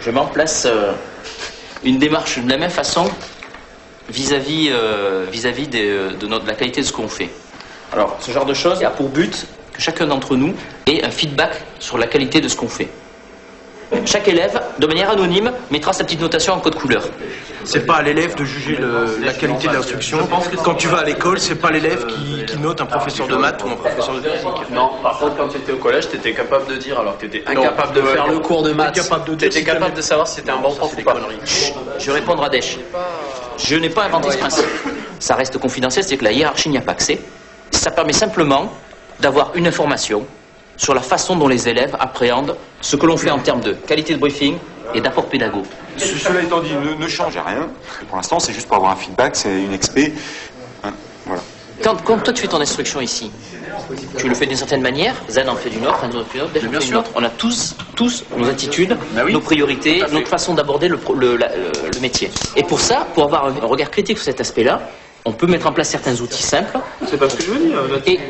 je mets en place une démarche de la même façon vis-à-vis de la qualité de ce qu'on fait. Alors, ce genre de choses a pour but que chacun d'entre nous ait un feedback sur la qualité de ce qu'on fait. Chaque élève, de manière anonyme, mettra sa petite notation en code couleur. C'est pas à l'élève de juger la qualité de l'instruction. Quand tu vas à l'école, c'est pas l'élève qui note un professeur de maths ou un professeur de physique. Non, par contre, quand tu étais au collège, tu étais capable de dire, alors que tu étais incapable de faire le cours de maths. Tu étais capable de savoir si c'était un bon prof ou pas. Je vais répondre à Dèche. Je n'ai pas inventé ce principe. Ça reste confidentiel, c'est que la hiérarchie n'y a pas accès. Ça permet simplement d'avoir une information sur la façon dont les élèves appréhendent ce que l'on fait en termes de qualité de briefing et d'apport pédago. Cela étant dit, ne changez rien. Pour l'instant, c'est juste pour avoir un feedback, c'est une expé. Voilà. Quand toi tu fais ton instruction ici, tu le fais d'une certaine manière, Zen en fait d'une autre, Enzo en fait d'une autre, Dèche en fait d'une autre. On a tous nos attitudes, nos priorités, notre façon d'aborder le métier. Et pour ça, pour avoir un regard critique sur cet aspect-là, on peut mettre en place certains outils simples. C'est pas ce que je veux dire. Et...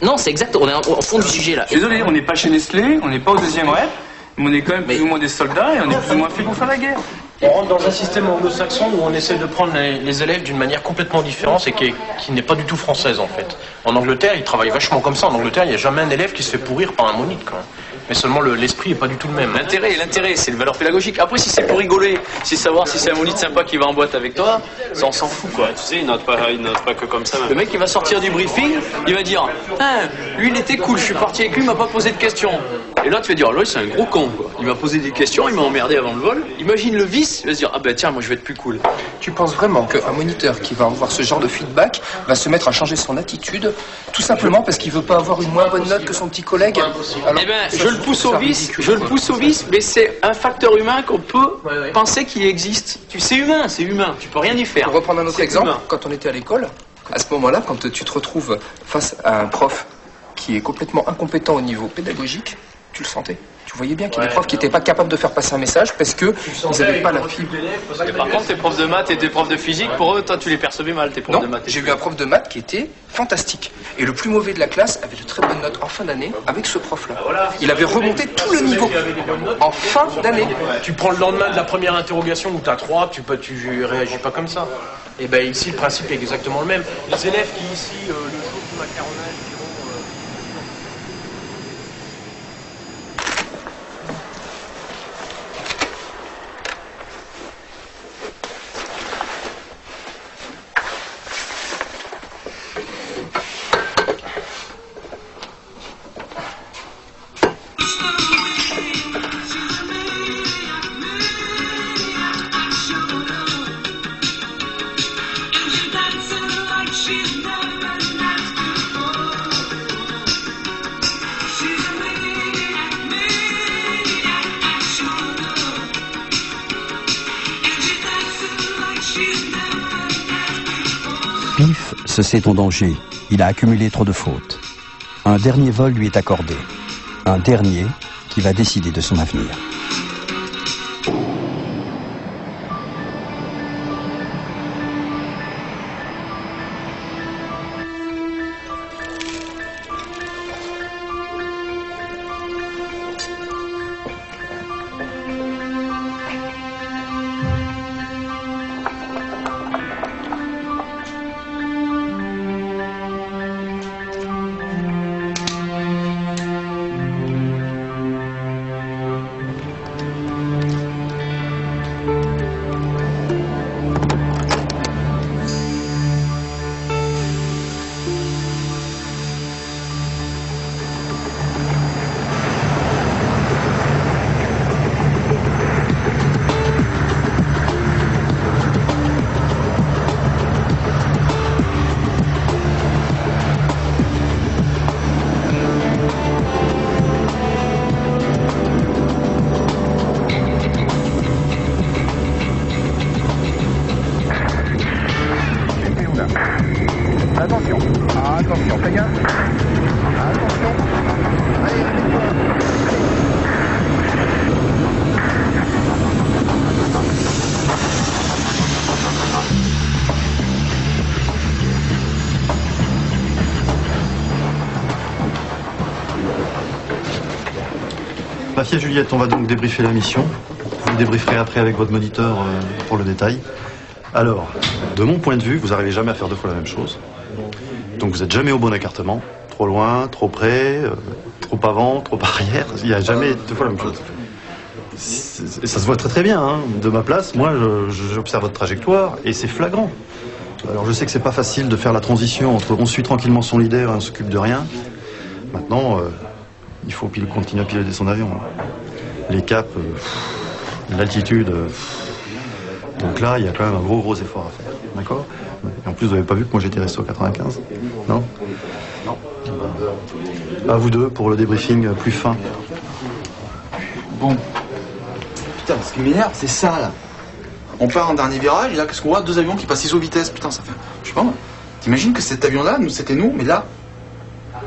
Non, c'est exact, on est au fond du sujet là. Je suis désolé, on n'est pas chez Nestlé, on n'est pas au deuxième rep, mais on est quand même plus ou moins des soldats et on est plus ou moins fait pour faire la guerre. On rentre dans un système anglo-saxon où on essaie de prendre les élèves d'une manière complètement différente et qui n'est pas du tout française en fait. En Angleterre, ils travaillent vachement comme ça. En Angleterre, il n'y a jamais un élève qui se fait pourrir par un monite quand même. Mais seulement l'esprit n'est pas du tout le même. L'intérêt, c'est le valeur pédagogique. Après, si c'est pour rigoler, si savoir si c'est un monite sympa qui va en boîte avec toi, ça on s'en fout quoi. Tu sais, il note pas que comme ça. Même. Le mec, il va sortir du briefing, il va dire, lui il était cool, je suis parti avec lui, il m'a pas posé de questions. Et là, tu vas dire, là, c'est un gros con quoi. Il m'a posé des questions, il m'a emmerdé avant le vol. Imagine le vice, il va se dire, ah ben tiens, moi je vais être plus cool. Tu penses vraiment qu'un moniteur qui va avoir ce genre de feedback va se mettre à changer son attitude, tout simplement parce qu'il veut pas avoir une moins bonne note que son petit collègue? Alors, eh ben, je le pousse au vice, mais c'est un facteur humain qu'on peut penser qu'il existe. C'est humain, tu peux rien y faire. Pour reprendre un autre exemple, quand on était à l'école, à ce moment-là, quand tu te retrouves face à un prof qui est complètement incompétent au niveau pédagogique, tu le sentais. Tu voyais bien qu'il y a des profs qui n'étaient pas capables de faire passer un message parce qu'ils n'avaient pas la fibre. Et par contre, tes profs de maths et tes profs de physique, pour eux, toi, tu les percevais mal, tes profs de maths. J'ai eu un prof de maths qui était fantastique. Et le plus mauvais de la classe avait de très bonnes notes en fin d'année avec ce prof-là. Il avait remonté tout le niveau en fin d'année. Tu prends le lendemain de la première interrogation où tu as 3, tu réagis pas comme ça. Et bien ici, le principe est exactement le même. Les élèves qui ici, le jour du macaronnage, Pif se sait en danger. Il a accumulé trop de fautes. Un dernier vol lui est accordé. Un dernier qui va décider de son avenir. Attention, fais gaffe. Attention. Allez, Papier Juliette, on va donc débriefer la mission. vous débrieferez après avec votre moniteur pour le détail. Alors, de mon point de vue, vous n'arrivez jamais à faire 2 fois la même chose. Donc vous n'êtes jamais au bon écartement. Trop loin, trop près, trop avant, trop arrière. Il n'y a jamais 2 fois la même chose. Et ça se voit très très bien. Hein. De ma place, moi, j'observe votre trajectoire et c'est flagrant. Alors je sais que c'est pas facile de faire la transition entre on suit tranquillement son leader et on s'occupe de rien. Maintenant, il faut continuer à piloter son avion. Les caps, l'altitude. Donc là, il y a quand même un gros effort à faire. D'accord? Et en plus, vous n'avez pas vu que moi j'étais resté au 95? Non? Non. À vous deux pour le débriefing plus fin. Bon. Putain, ce qui m'énerve, c'est ça là. On part en dernier virage et là, qu'est-ce qu'on voit? 2 avions qui passent iso-vitesse. Putain, ça fait. Je sais pas moi. T'imagines que cet avion-là, c'était nous, mais là.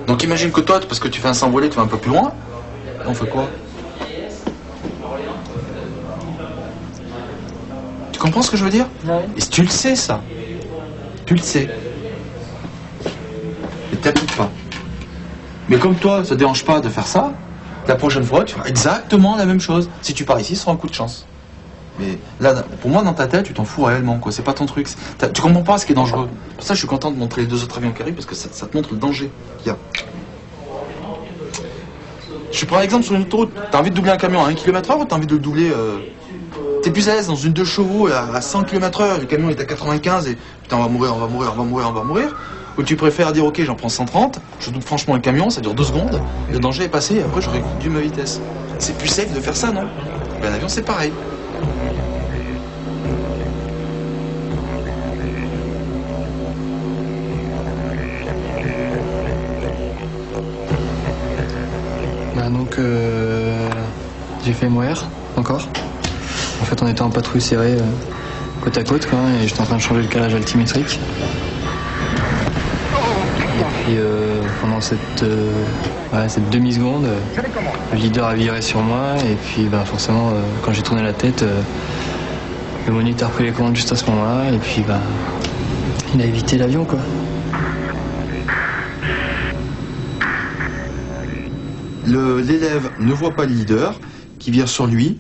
Donc imagine que toi, parce que tu fais un s'envoler, tu vas un peu plus loin. Là, on fait quoi? Tu comprends ce que je veux dire? Ouais. Et tu le sais, ça. Tu le sais. Et t'appliques pas. Mais comme toi, ça te dérange pas de faire ça, la prochaine fois, tu feras exactement la même chose. Si tu pars ici, ce sera un coup de chance. Mais là, pour moi, dans ta tête, tu t'en fous réellement, quoi. C'est pas ton truc. Tu comprends pas ce qui est dangereux. Pour ça, je suis content de montrer les 2 autres avions qui arrivent, parce que ça te montre le danger qu'il y a. Je prends un exemple sur une autoroute. T'as envie de doubler un camion à 1 km/h ou t'as envie de le doubler T'es plus à l'aise dans une 2 chevaux à 100 km/h, le camion est à 95 et putain, on va mourir. Ou tu préfères dire, ok, j'en prends 130, je double franchement le camion, ça dure 2 secondes, le danger est passé et après je réduis ma vitesse. C'est plus safe de faire ça, non? Ben, un avion, c'est pareil. Bah donc, j'ai fait MOR, encore. En fait, on était en patrouille serrée, côte à côte, quoi, et j'étais en train de changer le calage altimétrique. Et puis, pendant cette demi-seconde, le leader a viré sur moi, et puis, bah, forcément, quand j'ai tourné la tête, le moniteur a pris les commandes juste à ce moment-là, et puis, bah, il a évité l'avion, quoi. L'élève ne voit pas le leader qui vire sur lui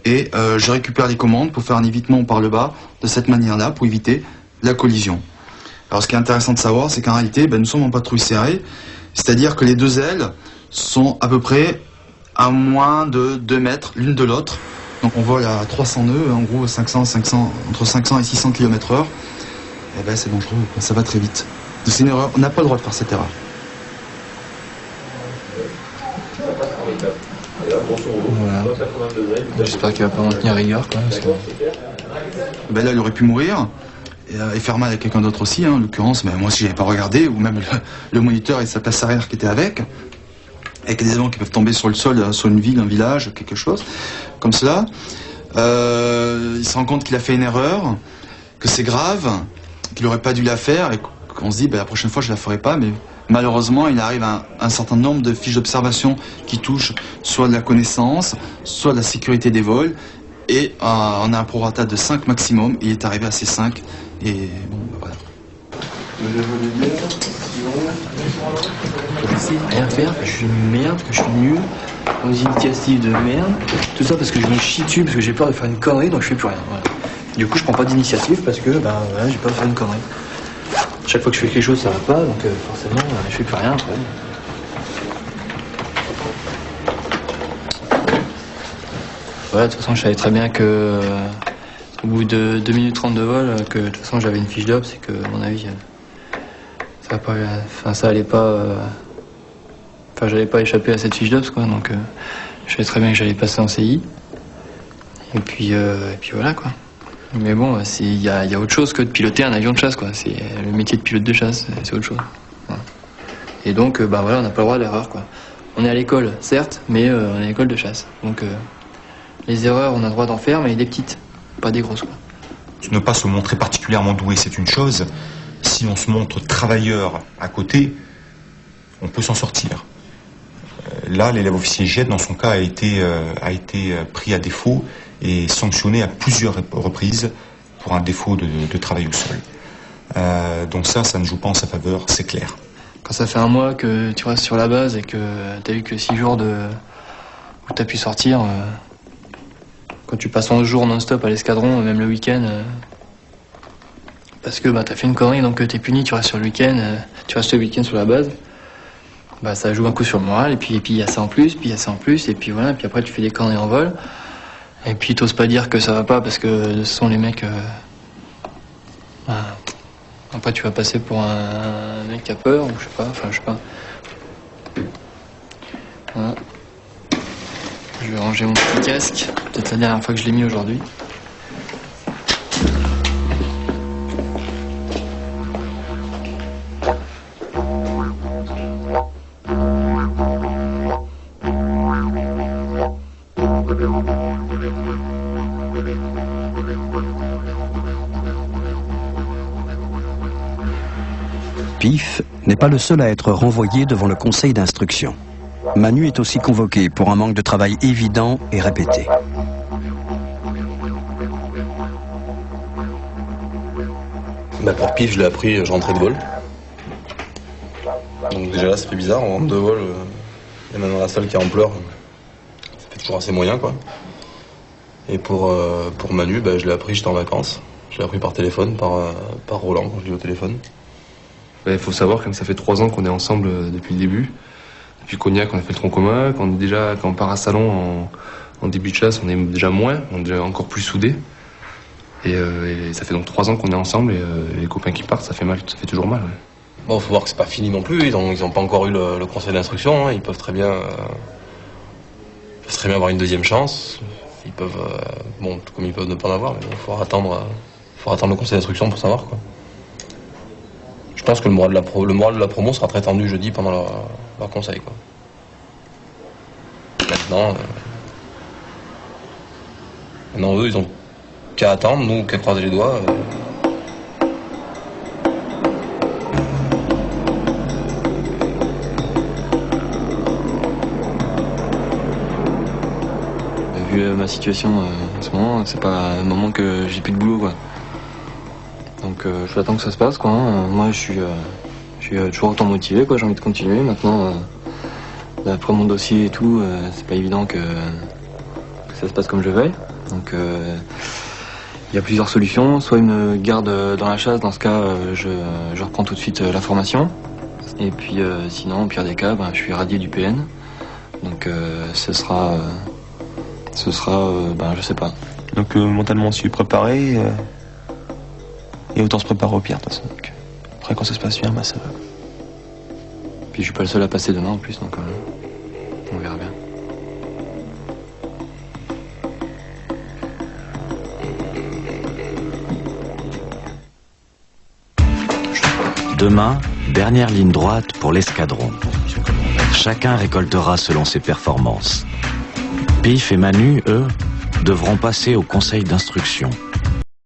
et je récupère les commandes pour faire un évitement par le bas de cette manière-là pour éviter la collision. Alors ce qui est intéressant de savoir, c'est qu'en réalité, nous sommes en patrouille serrée, c'est-à-dire que les 2 ailes sont à peu près à moins de 2 mètres l'une de l'autre. Donc on vole à 300 nœuds, en gros entre 500 et 600 km/h. Et ben c'est dangereux, ça va très vite. C'est une erreur, on n'a pas le droit de faire cette erreur. Voilà. J'espère qu'il va pas m'en tenir rigueur, quoi. Parce que... Ben là, il aurait pu mourir et faire mal à quelqu'un d'autre aussi, hein, en l'occurrence. Mais moi, si j'avais pas regardé, ou même le moniteur et sa place arrière qui était avec des avions qui peuvent tomber sur le sol, sur une ville, un village, quelque chose comme cela. Il se rend compte qu'il a fait une erreur, que c'est grave, qu'il aurait pas dû la faire, et qu'on se dit, ben, la prochaine fois, je la ferai pas, mais malheureusement, il arrive à un certain nombre de fiches d'observation qui touchent soit de la connaissance, soit de la sécurité des vols. Et on a un prorata de 5 maximum. Il est arrivé à ces 5. Et bon, ben voilà. Je sais rien faire, je suis une merde, que je suis nul, aux initiatives de merde. Tout ça parce que je me chie dessus, parce que j'ai peur de faire une connerie, donc je fais plus rien. Voilà. Du coup, je prends pas d'initiative parce que voilà, j'ai peur de faire une connerie. Chaque fois que je fais quelque chose, ça va pas, donc forcément, je fais plus rien. Après. Voilà, de toute façon, je savais très bien que au bout de 2 minutes 30 de vol, que de toute façon, j'avais une fiche d'op, c'est que, à mon avis, ça va pas, enfin, ça allait pas, enfin, j'allais pas échapper à cette fiche d'op, quoi. Donc, je savais très bien que j'allais passer en CI. Et puis voilà, quoi. Mais bon, il y a autre chose que de piloter un avion de chasse, quoi. C'est le métier de pilote de chasse, c'est autre chose. Voilà. Et donc, bah voilà, on n'a pas le droit à l'erreur, quoi. On est à l'école, certes, mais on est à l'école de chasse. Donc, les erreurs, on a le droit d'en faire, mais des petites, pas des grosses, quoi. Ne pas se montrer particulièrement doué, c'est une chose. Si on se montre travailleur à côté, on peut s'en sortir. Là, l'élève officier jet, dans son cas, a été pris à défaut et sanctionné à plusieurs reprises pour un défaut de travail au sol. Donc ça ne joue pas en sa faveur, c'est clair. Quand ça fait un mois que tu restes sur la base et que t'as eu que 6 jours où t'as pu sortir, quand tu passes 11 jours non-stop à l'escadron, même le week-end, parce que t'as fait une connerie, donc t'es puni, tu restes sur le week-end, tu restes le week-end sur la base, ça joue un coup sur le moral, et puis il y a ça en plus, puis il y a ça en plus, et puis voilà, puis après tu fais des conneries en vol, et puis t'oses pas dire que ça va pas, parce que ce sont les mecs... après tu vas passer pour un mec qui a peur, ou je sais pas. Voilà. Je vais ranger mon petit casque, peut-être la dernière fois que je l'ai mis aujourd'hui. Pif n'est pas le seul à être renvoyé devant le conseil d'instruction. Manu est aussi convoqué pour un manque de travail évident et répété. Pour Pif, je l'ai appris, je rentrais de vol. Donc déjà là, ça fait bizarre, on rentre de vol, il y en a dans la salle qui est en pleurs. Ça fait toujours assez moyen, quoi. Et pour Manu, je l'ai appris, j'étais en vacances. Je l'ai appris par téléphone, par Roland, quand je l'ai eu au téléphone. Il faut savoir que ça fait 3 ans qu'on est ensemble depuis le début. Depuis Cognac, on a fait le tronc commun. Quand on part à Salon en début de chasse, on est déjà moins, on est déjà encore plus soudés. Et ça fait donc 3 ans qu'on est ensemble et les copains qui partent, ça fait mal, ça fait toujours mal. Ouais. Bon, faut voir que c'est pas fini non plus. Ils ont pas encore eu le conseil d'instruction. Hein. Ils peuvent très bien avoir une deuxième chance. Ils peuvent, tout comme ils peuvent ne pas en avoir, mais il faudra attendre le conseil d'instruction pour savoir, quoi. Je pense que le moral de la promo sera très tendu jeudi pendant leur conseil, quoi. Maintenant, eux, ils ont qu'à attendre, nous, qu'à croiser les doigts. Vu ma situation en ce moment, c'est pas un moment que j'ai plus de boulot, quoi. Donc j'attends que ça se passe, quoi. Moi je suis toujours autant motivé, quoi. J'ai envie de continuer. Maintenant, après mon dossier et tout, c'est pas évident que ça se passe comme je veuille. Donc il y a plusieurs solutions. Soit ils me gardent dans la chasse, dans ce cas je reprends tout de suite la formation. Et puis sinon, au pire des cas, je suis radié du PN. Donc ce sera je sais pas. Donc mentalement, je suis préparé. Et autant se préparer au pire, de toute façon. Donc, après, quand ça se passe bien, ça va. Puis je suis pas le seul à passer demain en plus, donc on verra bien. Demain, dernière ligne droite pour l'escadron. Chacun récoltera selon ses performances. Pif et Manu, eux, devront passer au conseil d'instruction.